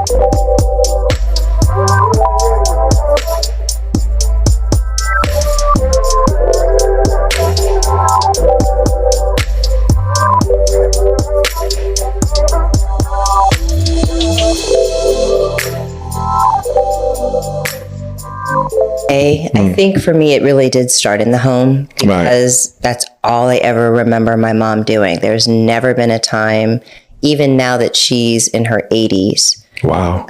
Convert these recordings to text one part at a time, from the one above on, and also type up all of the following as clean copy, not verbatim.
I think for me, it really did start in the home because that's all I ever remember my mom doing. There's never been a time, even now that she's in her 80s. Wow.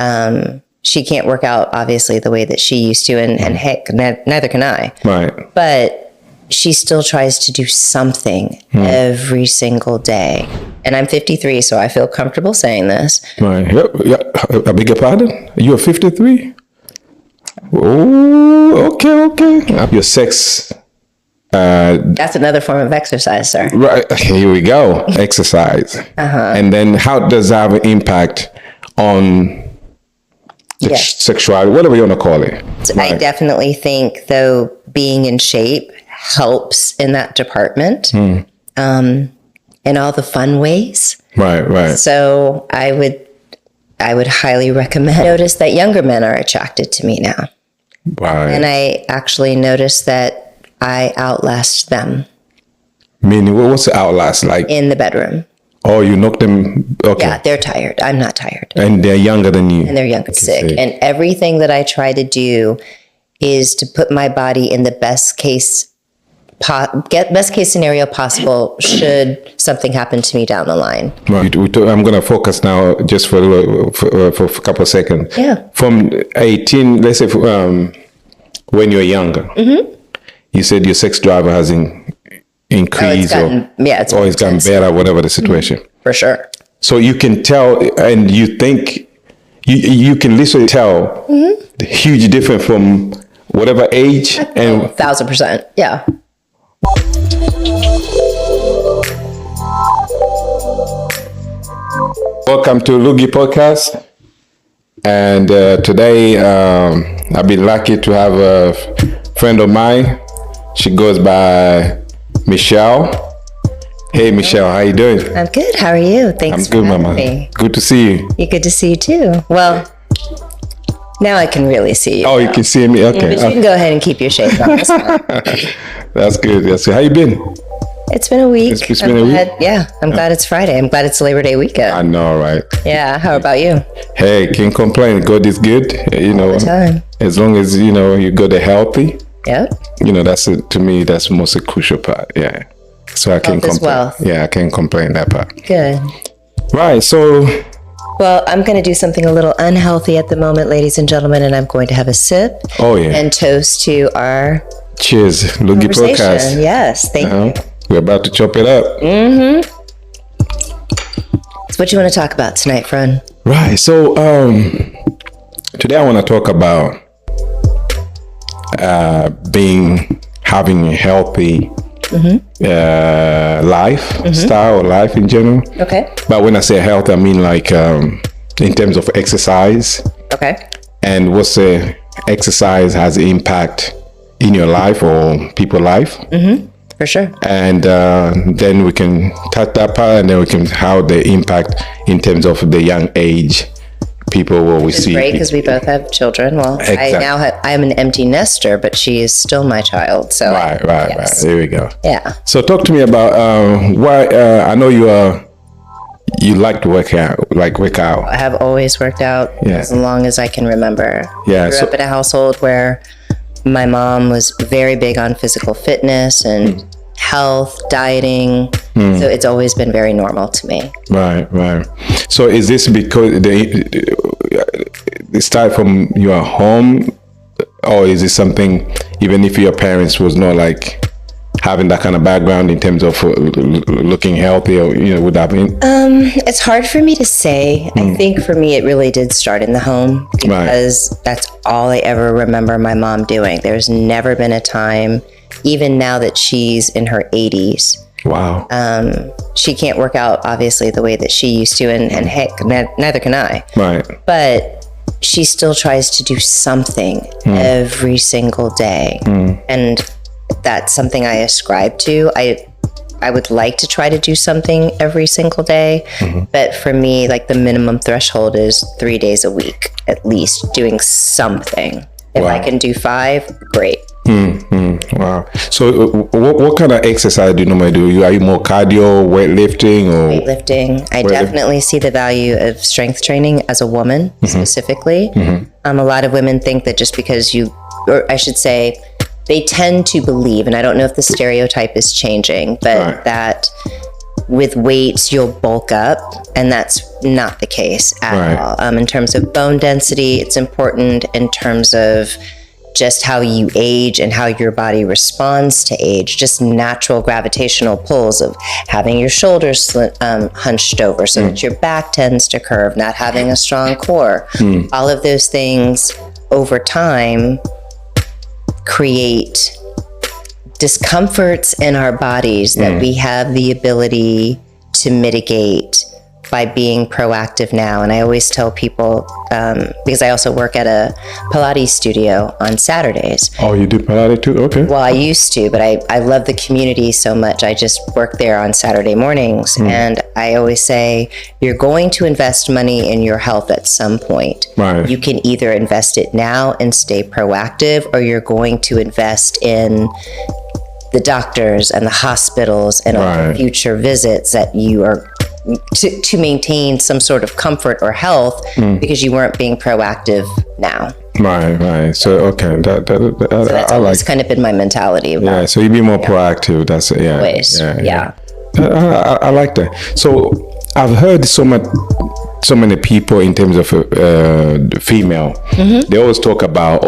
She can't work out, obviously, the way that she used to, and heck, neither can I. Right. But she still tries to do something every single day. And I'm 53, so I feel comfortable saying this. Right. Yeah. I beg your pardon? You're 53? Oh, okay. Your sex. That's another form of exercise, sir. Right. Here we go. Exercise. And then how does that have an impact on sexuality, whatever you want to call it? I definitely think, though, being in shape helps in that department, in all the fun ways. Right. So I would highly recommend. Notice that younger men are attracted to me now. Right. And I actually noticed that I outlast them. Meaning, what's the outlast like? In the bedroom. Oh, you knock them? Okay. Yeah, they're tired. I'm not tired. And they're younger than you. And they're young and sick. And everything that I try to do is to put my body in the best case scenario possible should something happen to me down the line. Right. I'm going to focus now just for a couple of seconds. Yeah. From 18, let's say when you're younger, you said your sex drive has increased it's gotten better, whatever the situation. For sure. So you can tell, and you think, you can literally tell the huge difference from whatever age. And 1,000%. Yeah. Welcome to Loogie Podcast. And today I've been lucky to have a friend of mine. She goes by Michelle. Hey Michelle, how you doing? I'm good. How are you? Thanks for having me. Good to see you. Good to see you too. Well, now I can really see you. Oh, you can see me? Okay. But you can go ahead and keep your shades on this one. That's good. How you been? It's been a week. It's been a week? Yeah, I'm glad it's Friday. I'm glad it's Labor Day weekend. I know, right? Yeah, how about you? Hey, can't complain. God is good. All the time. As long as, you got a healthy. Yep. To me, that's the most crucial part. Yeah. So I can't complain. Wealth. Yeah, I can't complain that part. Good. Right. So. Well, I'm going to do something a little unhealthy at the moment, ladies and gentlemen, and I'm going to have a sip. Oh, yeah. And toast to our Cheers. Loogie Podcast. Yes, thank you. We're about to chop it up. So what you want to talk about tonight, friend? Right. So today I want to talk about having a healthy lifestyle or life in general. Okay. But when I say health, I mean like in terms of exercise. Okay. And what's the exercise has impact in your life or people's life. For sure. And then we can touch that part, and then we can how the impact in terms of the young age people what we see. It's great because we both have children. Well, exactly. I'm an empty nester, but she is still my child. So right. There we go. Yeah. So talk to me about why. I know you like to work out. I have always worked out as long as I can remember. Yeah. I grew up in a household where my mom was very big on physical fitness and health, dieting. So it's always been very normal to me. Right. So is this because it started from your home, or is it something even if your parents was not like having that kind of background in terms of looking healthy, or would that be? It's hard for me to say. I think for me it really did start in the home because that's all I ever remember my mom doing. There's never been a time, even now that she's in her 80s. Wow. She can't work out, obviously, the way that she used to, and heck, neither can I. Right. But she still tries to do something every single day. And that's something I ascribe to. I I would like to try to do something every single day. But for me, like the minimum threshold is 3 days a week, at least doing something. If I can do 5, great. Wow. So what kind of exercise do you normally do? Are you more cardio, weightlifting, or weightlifting? I definitely see the value of strength training as a woman specifically. A lot of women think that just because or I should say, they tend to believe, and I don't know if the stereotype is changing, but that with weights you'll bulk up, and that's not the case at all. In terms of bone density, it's important. In terms of just how you age and how your body responds to age, just natural gravitational pulls of having your shoulders hunched over so that your back tends to curve, not having a strong core. All of those things over time create discomforts in our bodies that we have the ability to mitigate by being proactive now. And I always tell people, because I also work at a Pilates studio on Saturdays. Oh, you do Pilates too? Okay. Well, I used to, but I love the community so much. I just work there on Saturday mornings. And I always say, you're going to invest money in your health at some point. Right. You can either invest it now and stay proactive, or you're going to invest in the doctors and the hospitals and all the future visits that you are to maintain some sort of comfort or health because you weren't being proactive now. Right. So, okay. So that's always kind of been my mentality. Yeah. So you be more proactive. That's always. Yeah. I like that. So I've heard so many people in terms of female, they always talk about,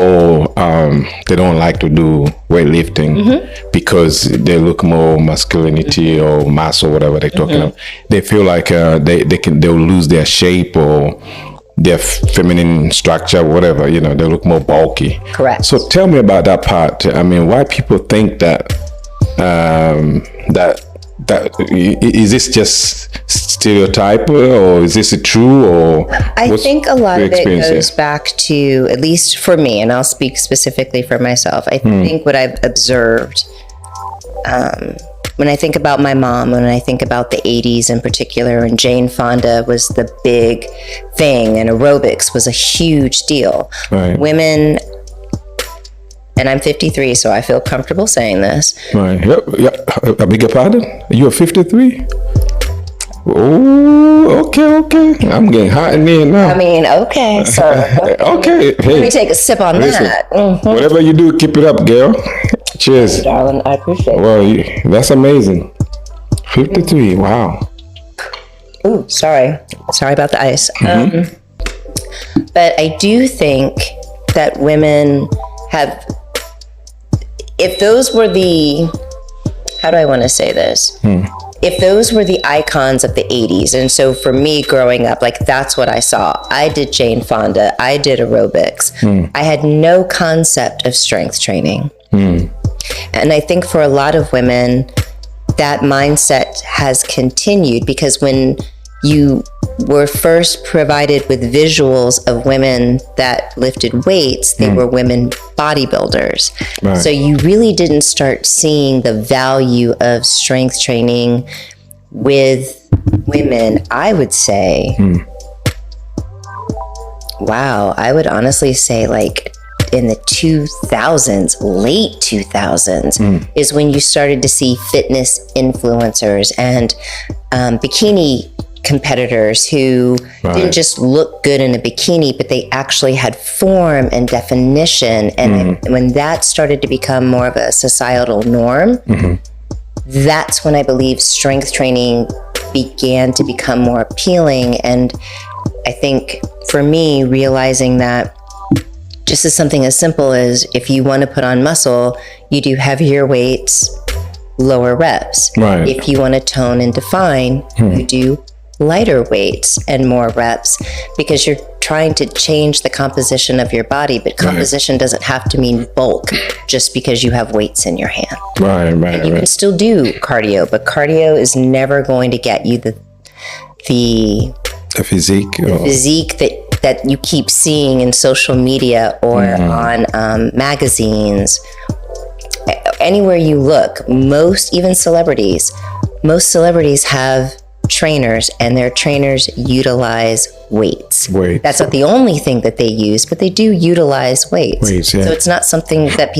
they don't like to do weightlifting because they look more masculinity or mass or whatever they're talking about. They feel like they'll lose their shape or their feminine structure, whatever, they look more bulky. Correct. So tell me about that part. I mean, why people think that that is this just stereotype, or is this true, or I think a lot of it goes back to, at least for me, and I'll speak specifically for myself, I think what I've observed when I think about my mom, when I think about the 80s in particular, and Jane Fonda was the big thing, and aerobics was a huge deal. Women, and I'm 53, so I feel comfortable saying this. Right. Yep. I beg your pardon? You're 53? Oh, okay. I'm getting hot in there now. I mean, okay, sir. Okay. Hey, let me take a sip on that. Whatever you do, keep it up, girl. Cheers. Darling, I appreciate it. Well, that's amazing. 53, wow. Ooh, sorry about the ice. But I do think that women have, if those were the, how do I want to say this? If those were the icons of the 80s, and so for me growing up, like that's what I saw. I did Jane Fonda, I did aerobics. I had no concept of strength training. And I think for a lot of women, that mindset has continued, because when you were first provided with visuals of women that lifted weights, they were women bodybuilders. So you really didn't start seeing the value of strength training with women, I would say. Wow, I would honestly say like in the 2000s, late 2000s, is when you started to see fitness influencers and bikini competitors who didn't just look good in a bikini, but they actually had form and definition. And when that started to become more of a societal norm, that's when I believe strength training began to become more appealing. And I think for me, realizing that just as something as simple as if you want to put on muscle, you do heavier weights, lower reps. If you want to tone and define, you do lighter weights and more reps, because you're trying to change the composition of your body. But composition doesn't have to mean bulk just because you have weights in your hand. And you can still do cardio, but cardio is never going to get you the physique that you keep seeing in social media or on magazines. Anywhere you look, most, even celebrities, most celebrities have trainers, and their trainers utilize weights. That's not the only thing that they use, but they do utilize weights. So it's not something that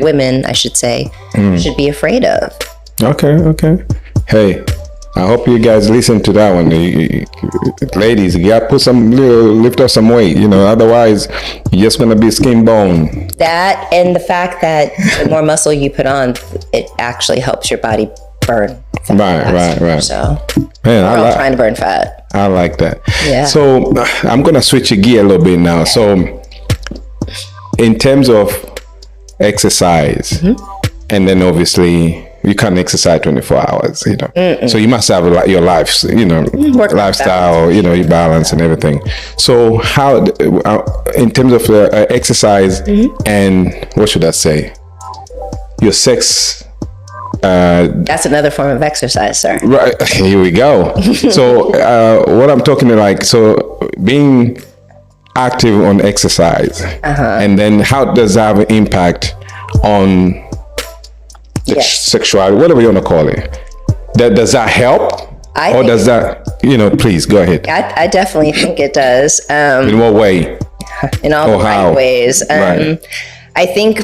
women, I should say, should be afraid of. Okay. Hey, I hope you guys listen to that one. Ladies, you got to lift up some weight, otherwise you're just going to be skin bone. That, and the fact that the more muscle you put on, it actually helps your body burn fat. Right. So, man, we're all trying to burn fat. I like that. Yeah. So I'm going to switch your gear a little bit now. So in terms of exercise, and then obviously you can't exercise 24 hours, So you must have your life, lifestyle, your balance and everything. So how, in terms of exercise and what should I say, your sex, that's another form of exercise, sir. Right, here we go. So what I'm talking about, so being active on exercise, and then how does that have an impact on sexuality, whatever you want to call it? Does that help? Does that, please go ahead. I definitely think it does. In what way? In all the right ways. I think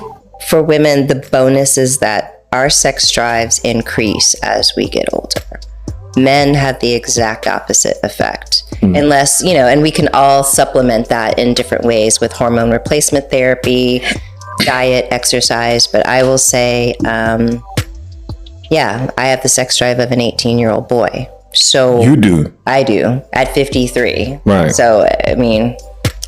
for women, the bonus is that our sex drives increase as we get older. Men have the exact opposite effect. Unless, and we can all supplement that in different ways with hormone replacement therapy, diet, exercise. But I will say, I have the sex drive of an 18-year-old boy. So you do? I do, at 53. Right. So, I mean,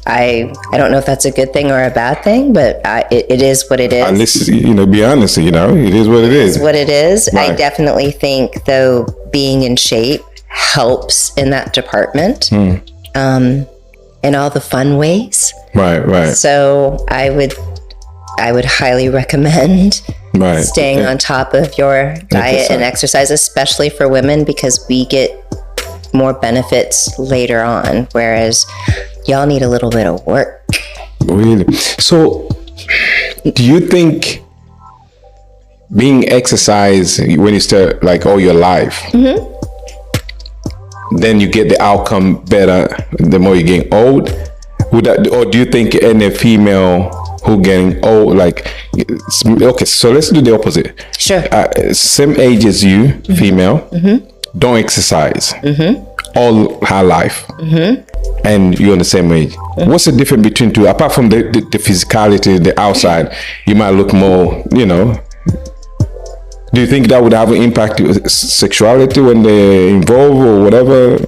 I don't know if that's a good thing or a bad thing, but it is what it is. At least, be honest, it is what it is. It's what it is. Right. I definitely think, though, being in shape helps in that department, in all the fun ways. Right. So I would highly recommend staying on top of your diet and exercise, especially for women, because we get more benefits later on, whereas y'all need a little bit of work. Really? So, do you think being exercise when you start all your life, then you get the outcome better the more you're getting old? Or do you think any female who getting old, okay, so let's do the opposite. Sure. Same age as you, female, don't exercise all her life. And you're on the same age. What's the difference between two? Apart from the physicality, the outside, you might look more, Do you think that would have an impact on sexuality when they involve or whatever?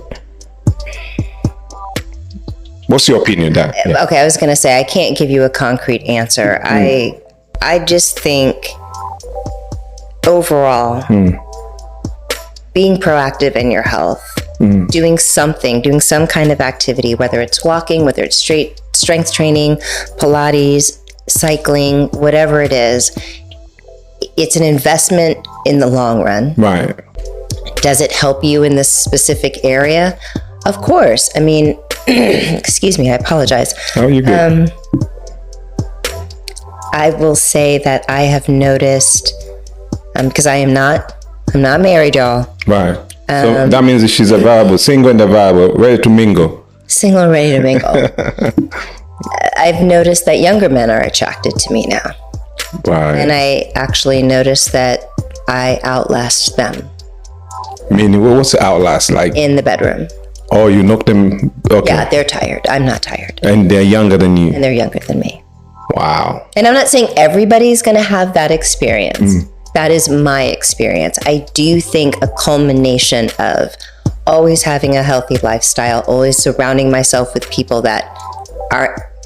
What's your opinion there? Yeah. Okay, I was going to say, I can't give you a concrete answer. I just think overall, being proactive in your health, doing some kind of activity, whether it's walking, whether it's strength training, Pilates, cycling, whatever it is, it's an investment in the long run. Right. Does it help you in this specific area? Of course. I mean, excuse me, I apologize. Oh, you're good. I will say that I have noticed, because I'm not married, y'all. Right. So that means she's available, single and available, ready to mingle. Single and ready to mingle. I've noticed that younger men are attracted to me now. Right. And I actually noticed that I outlast them. Meaning, what's the outlast like? In the bedroom. Oh, you knock them? Okay. Yeah, they're tired. I'm not tired. And they're younger than you? And they're younger than me. Wow. And I'm not saying everybody's going to have that experience. That is my experience. I do think a culmination of always having a healthy lifestyle, always surrounding myself with people that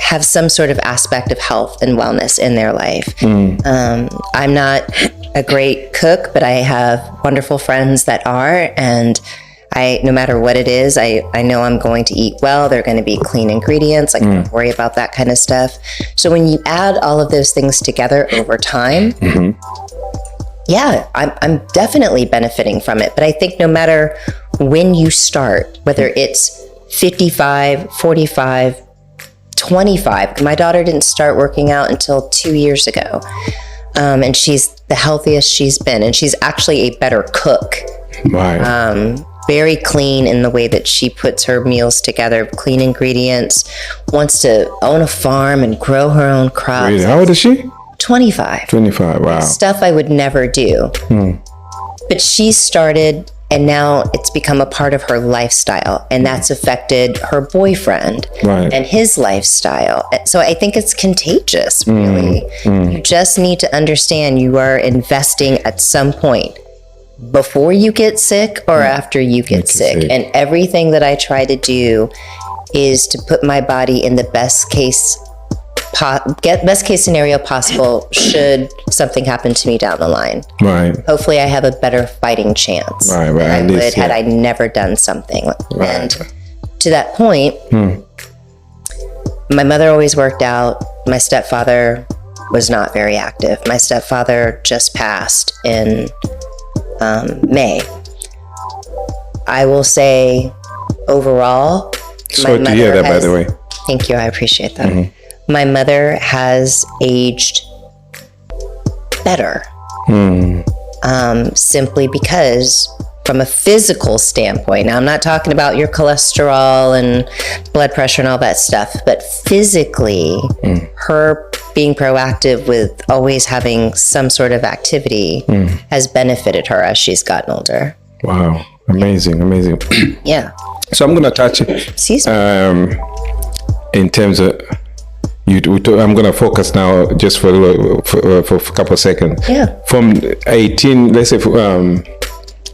have some sort of aspect of health and wellness in their life. I'm not a great cook, but I have wonderful friends that are, and no matter what it is, I know I'm going to eat well. They're going to be clean ingredients. I don't worry about that kind of stuff. So when you add all of those things together over time, yeah, I'm definitely benefiting from it. But I think no matter when you start, whether it's 55, 45, 25, my daughter didn't start working out until 2 years ago. And she's the healthiest she's been. And she's actually a better cook Right. Very clean in the way that she puts her meals together, clean ingredients, wants to own a farm and grow her own crops. Really? How old is she? 25. 25, wow. Stuff I would never do. But she started, and now it's become a part of her lifestyle, and that's affected her boyfriend and his lifestyle. So I think it's contagious, really. You just need to understand you are investing at some point before you get sick or after you get sick. And everything that I try to do is to put my body in the best case scenario possible should something happen to me down the line. Right. Hopefully I have a better fighting chance than I would had I never done something. And to that point, my mother always worked out. My stepfather was not very active. My stepfather just passed in May. I will say overall, sorry to hear that, by the way. Thank you. I appreciate that. My mother has aged better, simply because from a physical standpoint, now I'm not talking about your cholesterol and blood pressure and all that stuff, but physically, her being proactive with always having some sort of activity has benefited her as she's gotten older. Wow. Amazing. Yeah. So I'm going to touch in terms of I'm going to focus now just for a couple of seconds. Yeah. From 18, let's say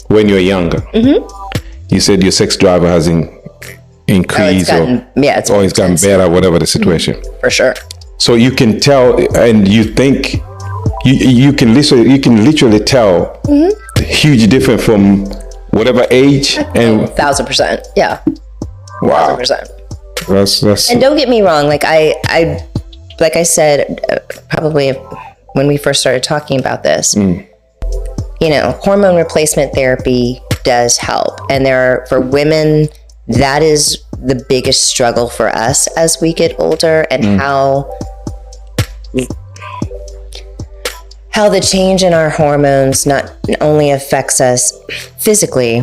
when you're younger, you said your sex drive has increased it's gotten better, whatever the situation. For sure. So you can tell, and you think you can literally tell the huge difference from whatever age and 1,000%. Yeah. Wow. 1,000%. That's and don't get me wrong, like I said, probably when we first started talking about this, hormone replacement therapy does help. And for women, that is the biggest struggle for us as we get older, and how the change in our hormones not only affects us physically,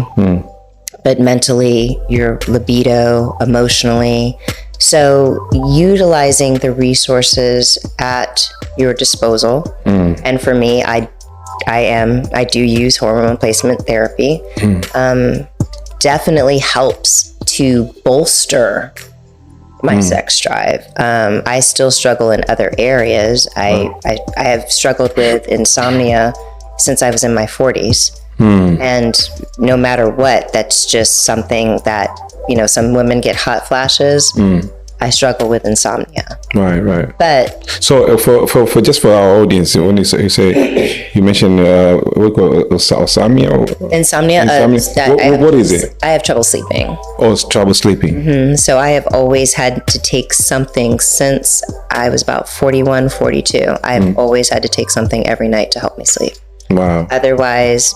but mentally, your libido, emotionally. So utilizing the resources at your disposal. And for me, I do use hormone replacement therapy. Definitely helps to bolster my sex drive. I still struggle in other areas. I have struggled with insomnia since I was in my 40s. And no matter what, that's just something that, some women get hot flashes. I struggle with insomnia. Right. But so for just for our audience, when you mentioned insomnia. What is it? I have trouble sleeping. Oh, it's trouble sleeping. So I have always had to take something since I was about 41, 42. I've always had to take something every night to help me sleep. Wow. Otherwise,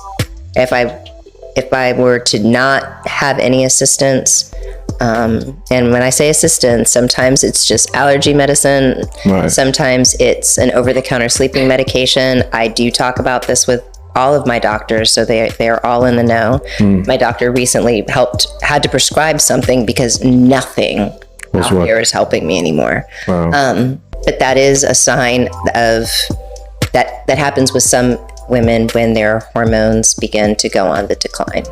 if I were to not have any assistance, and when I say assistance, sometimes it's just allergy medicine. Sometimes it's an over-the-counter sleeping medication. I do talk about this with all of my doctors, so they are all in the know. My doctor recently had to prescribe something because nothing out here is helping me anymore. But that is a sign of that happens with some women when their hormones begin to go on the decline.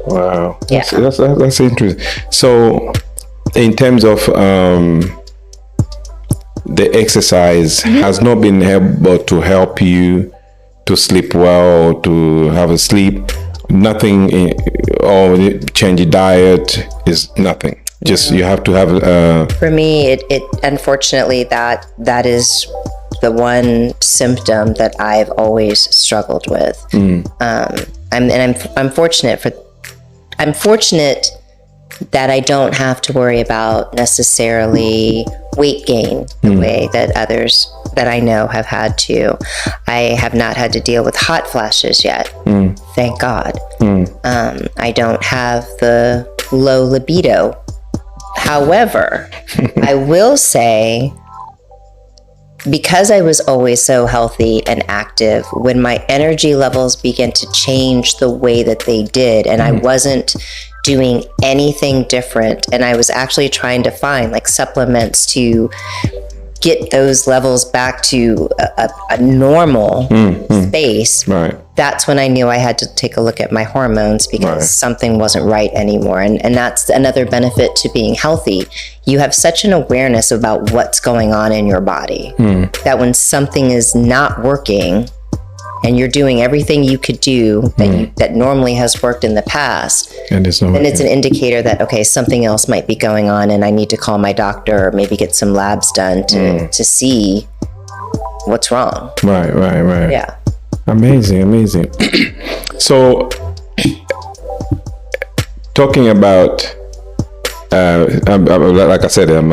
Wow. Yeah. That's interesting. So in terms of the exercise has not been able to help you to sleep well, to have a sleep, nothing, or change your diet is nothing. Just you have to have for me it unfortunately that is the one symptom that I've always struggled with. I'm fortunate that I don't have to worry about necessarily weight gain the way that others that I know have had to. I have not had to deal with hot flashes yet. Thank God. I don't have the low libido. However, I will say because I was always so healthy and active, when my energy levels began to change the way that they did, and I wasn't doing anything different, and I was actually trying to find like supplements to get those levels back to a normal space, Right. that's when I knew I had to take a look at my hormones, because something wasn't right anymore. And that's another benefit to being healthy. You have such an awareness about what's going on in your body that when something is not working and you're doing everything you could do that normally has worked in the past, And it's not. then it's an indicator that, okay, something else might be going on and I need to call my doctor or maybe get some labs done to see what's wrong. Right. Yeah. Amazing. So, talking about, like I said, I'm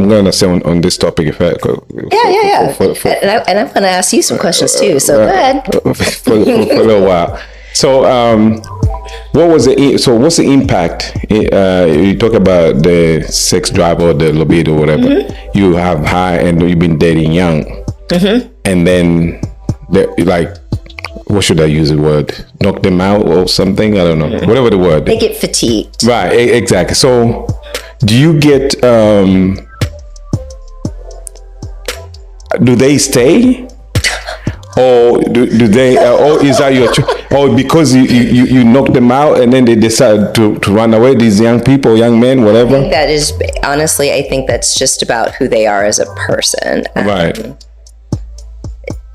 going to say on this topic. If I, And I'm going to ask you some questions too. So go ahead. for a little while. So, what's the impact? You talk about the sex drive or the libido, whatever. You have high, and you've been dating young, and then what should I use the word? Knock them out or something? I don't know. Whatever the word. They get fatigued. Right. Exactly. So, do you get? Do they stay? Or do they? Or is that your? Or because you knock them out and then they decide to run away? These young people, young men, whatever. That is, honestly, I think that's just about who they are as a person. Right.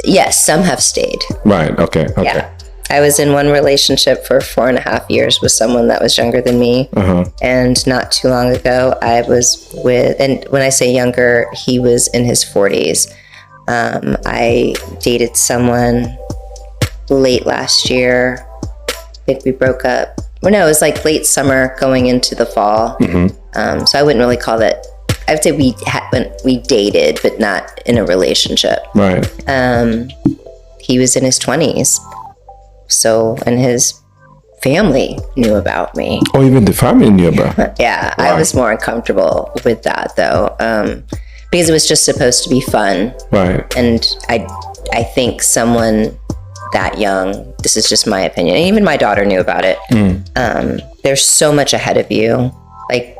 Yes, some have stayed. Right. Okay. Yeah. I was in one relationship for 4.5 years with someone that was younger than me. And not too long ago, I was with, and when I say younger, he was in his 40s. I dated someone late last year. I think we broke up. Well, no, it was like late summer going into the fall. So I wouldn't really call that. I would say we dated, but not in a relationship. Right. He was in his 20s. So, and his family knew about me. Oh, even the family knew about. Yeah, wow. I was more uncomfortable with that though, because it was just supposed to be fun. Right. And I think someone that young, this is just my opinion, and even my daughter knew about it. There's so much ahead of you. Like,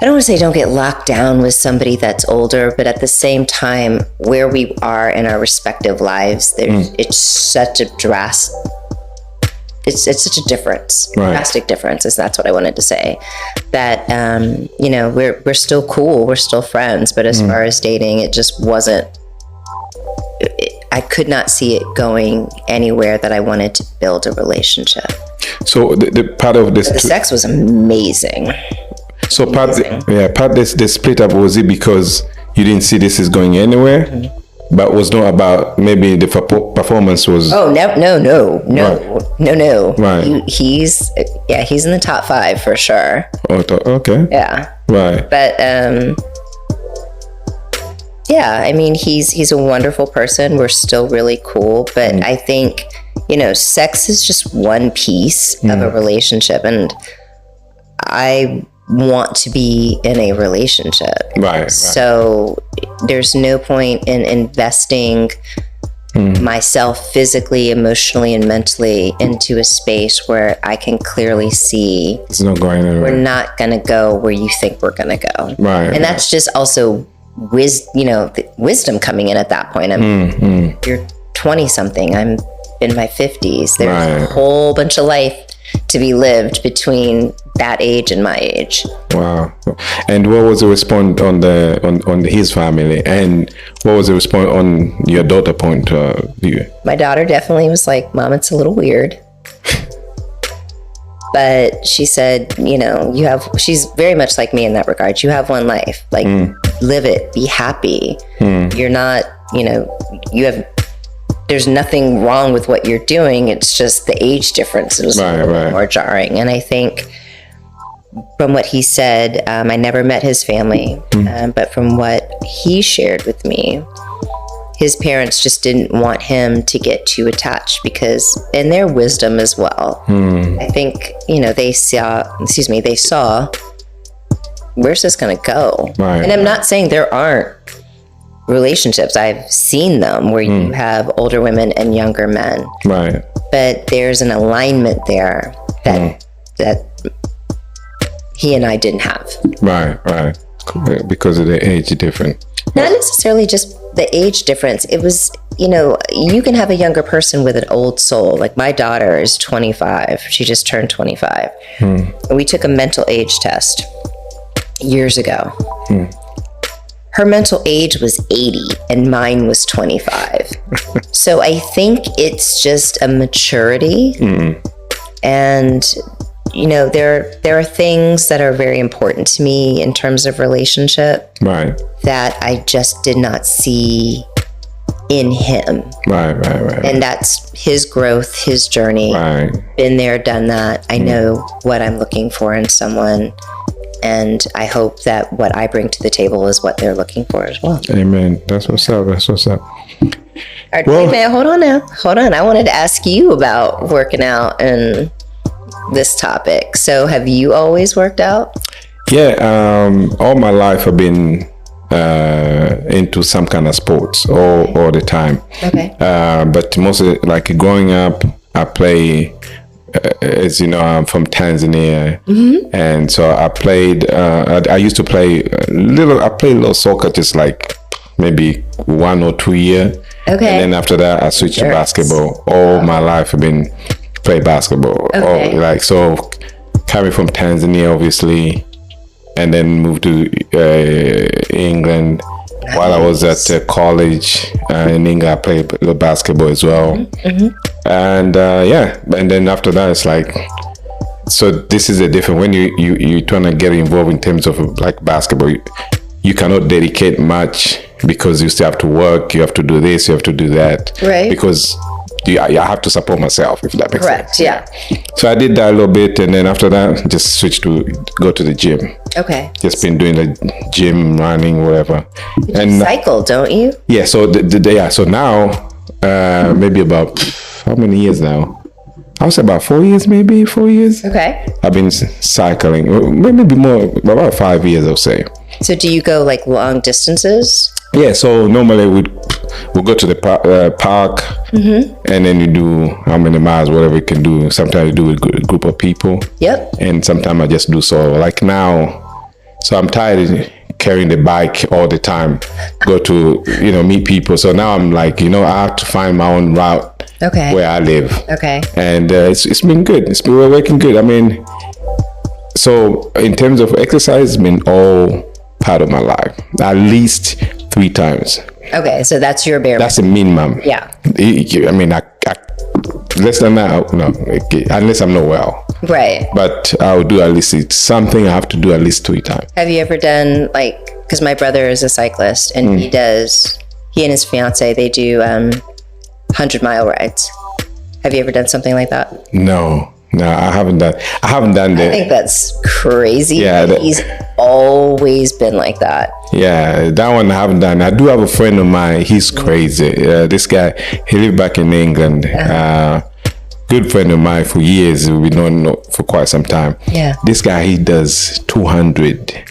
I don't want to say don't get locked down with somebody that's older, but at the same time, where we are in our respective lives, it's such a it's such a difference, drastic difference, is that's what I wanted to say. That we're still cool, we're still friends, but as far as dating, it just wasn't. I could not see it going anywhere that I wanted to build a relationship. So the part of this, the sex was amazing. So part the split up, was it because you didn't see this is going anywhere, but was not about maybe the performance was? Oh no. Right. He's in the top 5 for sure. Oh, okay. Yeah. Right. But I mean, he's a wonderful person. We're still really cool, but I think sex is just one piece of a relationship, and I want to be in a relationship. Right. So there's no point in investing myself physically, emotionally, and mentally into a space where I can clearly see it's not going anywhere. We're not going to go where you think we're going to go. Right. And that's just also wisdom coming in at that point. You're 20 something. I'm in my 50s. There's a whole bunch of life to be lived between that age and my age. Wow. And what was the response on his family, and what was the response on your daughter point of view? My daughter definitely was like, Mom, it's a little weird. But she said, she's very much like me in that regard. You have one life, like live it, be happy. You're not, there's nothing wrong with what you're doing. It's just the age difference is a little more jarring. And I think from what he said, I never met his family, but from what he shared with me, his parents just didn't want him to get too attached because, in their wisdom as well, I think, they saw where's this going to go? Right. And I'm not saying there aren't relationships. I've seen them where you have older women and younger men. Right. But there's an alignment there that he and I didn't have. Right. Because of the age difference. Not necessarily just the age difference. It was, you can have a younger person with an old soul. Like my daughter is 25. She just turned 25. And we took a mental age test years ago. Her mental age was 80 and mine was 25. So I think it's just a maturity. And, there are things that are very important to me in terms of relationship. Right. That I just did not see in him. Right. And that's his growth, his journey. Right. Been there, done that. I know what I'm looking for in someone. And I hope that what I bring to the table is what they're looking for as well. Amen. That's what's up. All right, wait, man, hold on now. Hold on. I wanted to ask you about working out and this topic. So have you always worked out? Yeah. All my life I've been into some kind of sports all the time. Okay. But mostly like growing up, I play, as you know, I'm from Tanzania. And so I played, I used to play a little soccer, just like maybe 1 or 2 years. Okay. And then after that, I switched to basketball. All my life I've been play basketball. Okay. So coming from Tanzania, obviously, and then moved to England. Nice. While I was at college in England, I played a little basketball as well. And and then after that, it's like, so this is a different, when you trying to get involved in terms of like basketball, you cannot dedicate much because you still have to work, you have to do this, you have to do that. Right. Because I have to support myself, if that makes sense. Correct, yeah. So I did that a little bit, and then after that, just switched to go to the gym. Okay. Just been doing the gym, running, whatever. You cycle, don't you? Yeah. So so now, maybe about how many years now? I would say about 4 years, maybe 4 years. Okay. I've been cycling, maybe more, about 5 years, I'll say. So do you go like long distances? Yeah. So normally we'll go to the park, and then you do how many miles, whatever you can do. Sometimes you do with a group of people. Yep. And sometimes I just do solo. Like now, so I'm tired of carrying the bike all the time. Go to meet people. So now I'm like I have to find my own route. Okay. Where I live. Okay. And it's been good. It's been working good. I mean, so in terms of exercise, it's been all part of my life. At least 3 times. Okay, so that's your bare. That's a minimum. Yeah. I mean, I less than that, no, unless I'm not well. Right. But I'll do at least, it's something I have to do at least 3 times. Have you ever done, like, because my brother is a cyclist, and he and his fiance, they do 100-mile rides. Have you ever done something like that? No, I haven't done that. I think that's crazy. Yeah. He's always been like that. Yeah, that one I haven't done. I do have a friend of mine. He's crazy. This guy, he lived back in England. Good friend of mine for years. We've known for quite some time. Yeah. This guy, he does 200.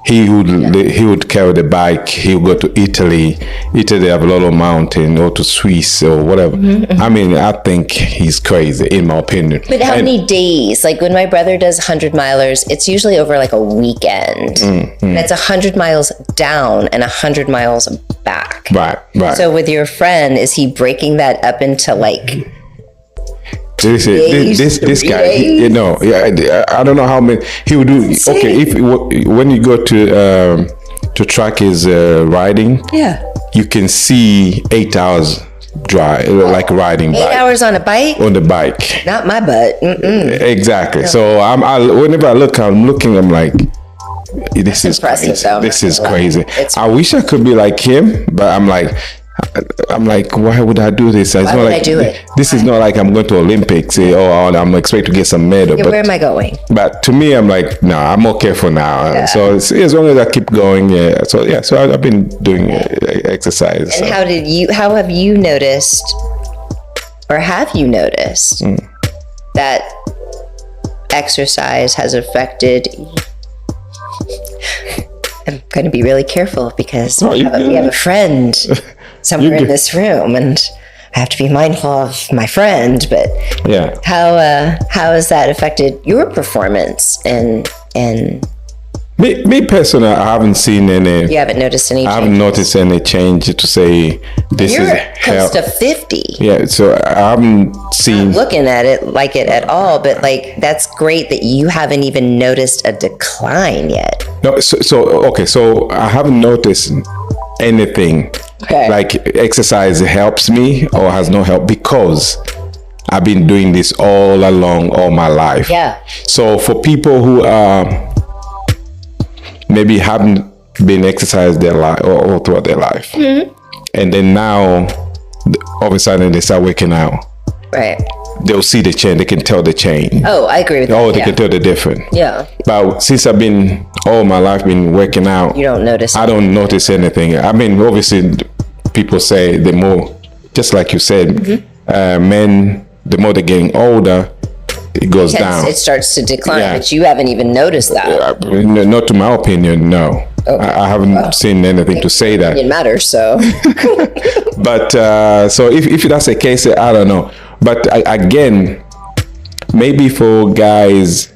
He would carry the bike. He would go to Italy. Italy have a lot of mountain, or to Swiss or whatever. I mean, I think he's crazy, in my opinion. But how many days? Like when my brother does 100-milers, it's usually over like a weekend. And it's 100 miles down and 100 miles back. Right. So with your friend, is he breaking that up into like... This guy, I don't know how many he would do. Okay, when you go to track his riding, you can see 8 hours drive, like riding. 8 hours on a bike? On the bike. Not my butt. Exactly. So whenever I look, I'm like, this is impressive, crazy. Though. This is crazy. I wish I could be like him, but I'm like, why would I do this? Why would I do it? This is not like I'm going to Olympics, I'm expected to get some medal. Where am I going? But to me, I'm like, no, I'm okay for now. Yeah. So as long as I keep going, So I've been doing exercise. And how have you noticed that exercise has affected going to be really careful because No, we have a friend somewhere You in this room, and I have to be mindful of my friend. But Yeah. how has that affected your performance? And Me personally, I haven't seen any. you haven't noticed any I change? haven't noticed any change to say this You're is close help. to 50. Yeah, so I haven't seen. Looking at it like it at all, but like that's great that you haven't even noticed a decline yet. No, so I haven't noticed anything Okay. like exercise helps me or has no help because I've been doing this all along all my life. Yeah. So for people who maybe haven't been exercised their life or all throughout their life, and then now all of a sudden they start working out, Right. they'll see the change. They can tell the change. Oh, I agree with that. Oh, they yeah. can tell the difference. Yeah. But since I've been all my life been working out, You don't notice. I don't notice anything. I mean, obviously, people say the more, just like you said, men, the more they're getting older, it goes down. It starts to decline, Yeah. but you haven't even noticed that. Not to my opinion, no. I haven't seen anything to say that. It matters, so. But so if that's the case, I don't know. But again, maybe for guys,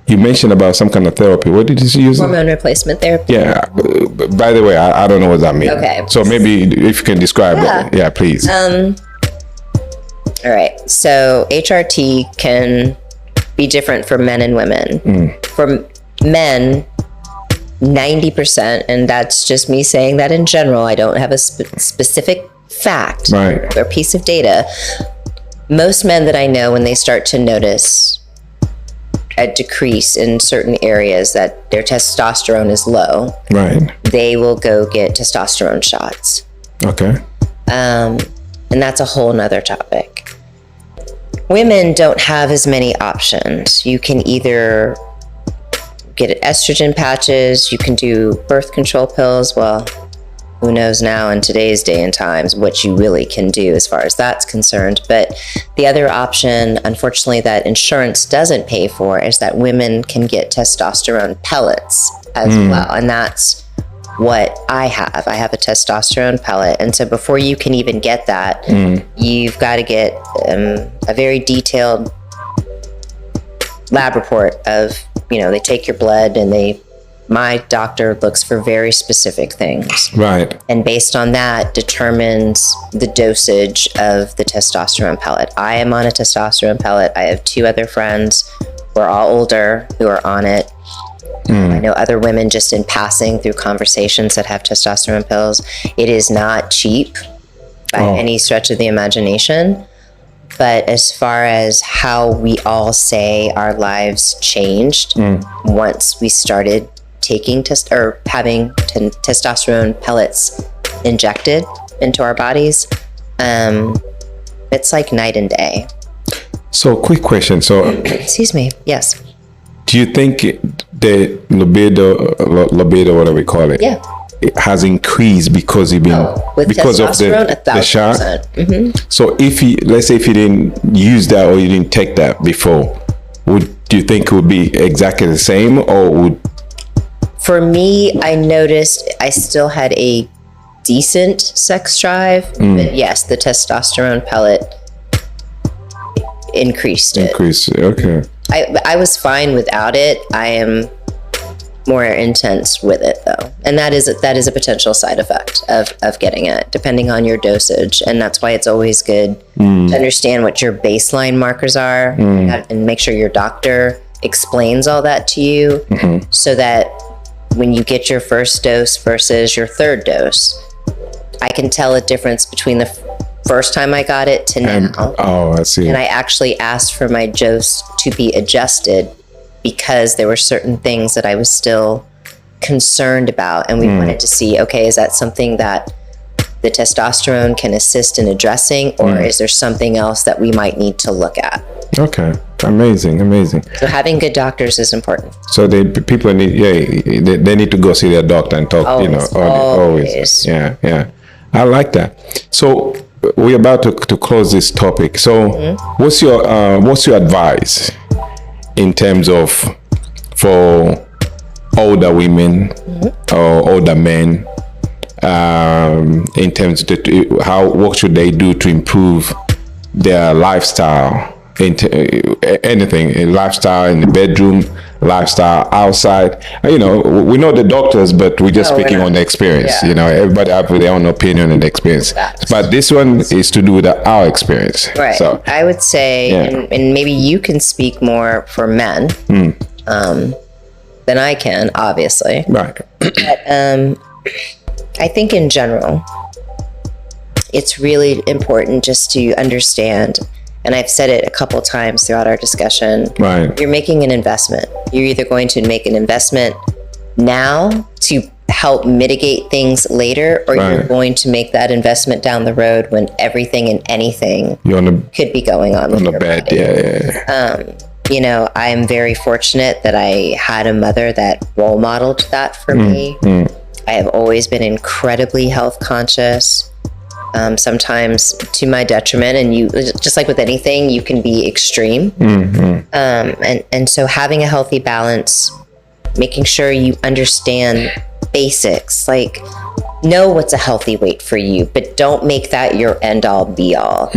you mentioned about some kind of therapy. What did you use? Hormone replacement therapy. Yeah. By the way, I don't know what that means. Okay. So maybe if you can describe Yeah. it. Yeah, please. All right. So HRT can be different for men and women. For men, 90%, and that's just me saying that in general. I don't have a specific fact Right. or piece of data. Most men that I know, when they start to notice a decrease in certain areas that their testosterone is low, Right. they will go get testosterone shots. Okay. And that's a whole nother topic. Women don't have as many options. You can either get estrogen patches, you can do birth control pills. Well, who knows now in today's day and times what you really can do as far as that's concerned. But the other option, unfortunately, that insurance doesn't pay for is that women can get testosterone pellets as well. And that's what I have. I have a testosterone pellet. And so before you can even get that, you've got to get a very detailed lab report of, they take your blood and my doctor looks for very specific things. Right. And based on that determines the dosage of the testosterone pellet. I am on a testosterone pellet. I have 2 other friends who are all older who are on it. I know other women just in passing through conversations that have testosterone pills. It is not cheap by any stretch of the imagination. But as far as how we all say our lives changed once we started taking having testosterone pellets injected into our bodies, it's like night and day. So, quick question. So, Excuse me. Yes. do you think the libido, whatever we call it, Yeah. it has increased because you've been With because of testosterone, the shot? 1,000%. So, let's say if you didn't use that or you didn't take that before, do you think it would be exactly the same, or would? For me, I noticed I still had a decent sex drive, but yes, the testosterone pellet increased it. Increase? Okay. I was fine without it. I am more intense with it though, and that is a potential side effect of getting it, depending on your dosage. And that's why it's always good to understand what your baseline markers are and make sure your doctor explains all that to you, so that when you get your first dose versus your third dose, I can tell a difference between the first time I got it to now. I see. And I actually asked for my dose to be adjusted because there were certain things that I was still concerned about. And we wanted to see, okay, is that something that the testosterone can assist in addressing, or is there something else that we might need to look at? Okay. Amazing. So having good doctors is important. So people need, they need to go see their doctor and talk, Always. Yeah. I like that. So we're about to close this topic. So what's your advice in terms of for older women or older men in terms of what should they do to improve their lifestyle, anything, lifestyle in the bedroom, lifestyle outside. We know the doctors, but we're just speaking on the experience. Everybody have their own opinion and experience. But this one is to do with our experience. Right. So I would say, and maybe you can speak more for men than I can, obviously. Right. But I think in general, it's really important just to understand, and I've said it a couple times throughout our discussion, right. You're making an investment. You're either going to make an investment now to help mitigate things later, or you're going to make that investment down the road when everything and anything could be going on with your bed. Yeah. I'm very fortunate that I had a mother that role modeled that for me. I have always been incredibly health conscious, sometimes to my detriment. And you, just like with anything, you can be extreme. And so having a healthy balance, making sure you understand basics, like know what's a healthy weight for you, but don't make that your end all be all.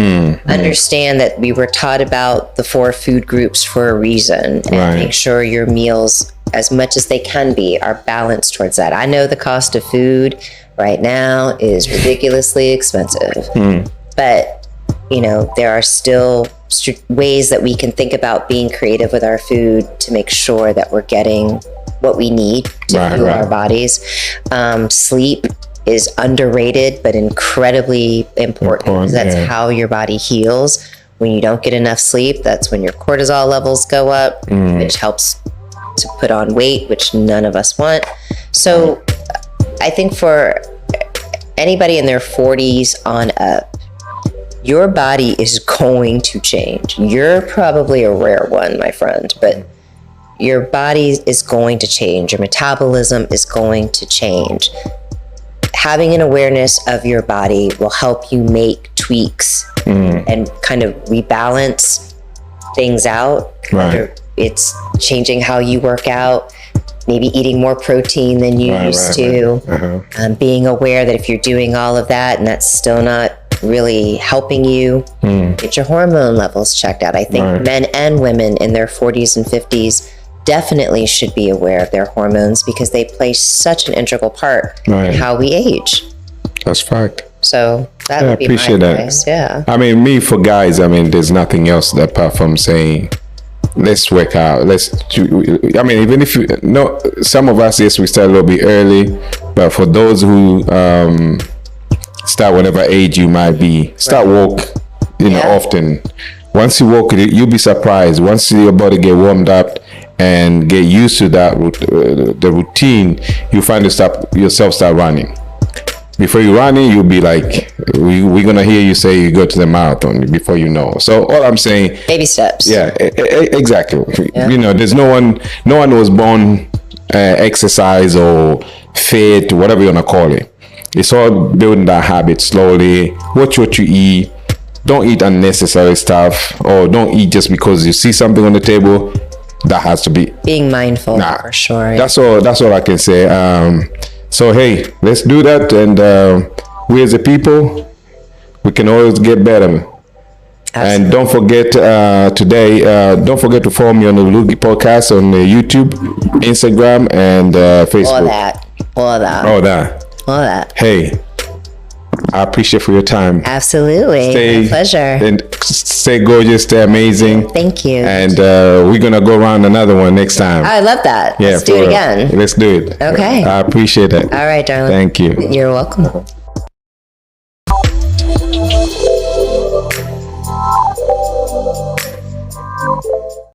Understand that we were taught about the 4 food groups for a reason, and make sure your meals, as much as they can be, are balanced towards that. I know the cost of food right now is ridiculously expensive, but there are still ways that we can think about being creative with our food to make sure that we're getting what we need to fuel our bodies. Sleep is underrated but incredibly important. That's how your body heals. When you don't get enough sleep, that's when your cortisol levels go up, which helps to put on weight, which none of us want. So I think for anybody in their 40s on up, your body is going to change. You're probably a rare one, my friend, but your body is going to change. Your metabolism is going to change. Having an awareness of your body will help you make tweaks and kind of rebalance things out. Right. It's changing how you work out, maybe eating more protein than you used to, being aware that if you're doing all of that and that's still not really helping you, get your hormone levels checked out. I think men and women in their 40s and 50s definitely should be aware of their hormones because they play such an integral part in how we age. That's fact. So that would be appreciate my that. advice. Yeah. I mean, me for guys, there's nothing else apart from saying, let's work out. Even if some of us, yes, we start a little bit early, but for those who start whatever age you might be, start walk, often. Once you walk, you'll be surprised. Once your body get warmed up and get used to that, the routine, you find yourself start running. Before you running, you'll be like, we're gonna hear you say you go to the marathon before you know. So all I'm saying, baby steps. Yeah, exactly. Yeah. There's no one was born exercise or fit, whatever you wanna call it. It's all building that habit slowly. Watch what you eat. Don't eat unnecessary stuff, or don't eat just because you see something on the table. That has to be being mindful for sure. That's all I can say. So hey, let's do that, and we as a people, we can always get better. Absolutely. And don't forget today. Don't forget to follow me on the Lugi Podcast on YouTube, Instagram, and Facebook. All that. Hey, I appreciate for your time. Absolutely. My pleasure. And stay gorgeous, stay amazing. Thank you. And we're going to go around another one next time. I love that. Yeah, let's do it again. Let's do it. Okay. I appreciate it. All right, darling. Thank you. You're welcome.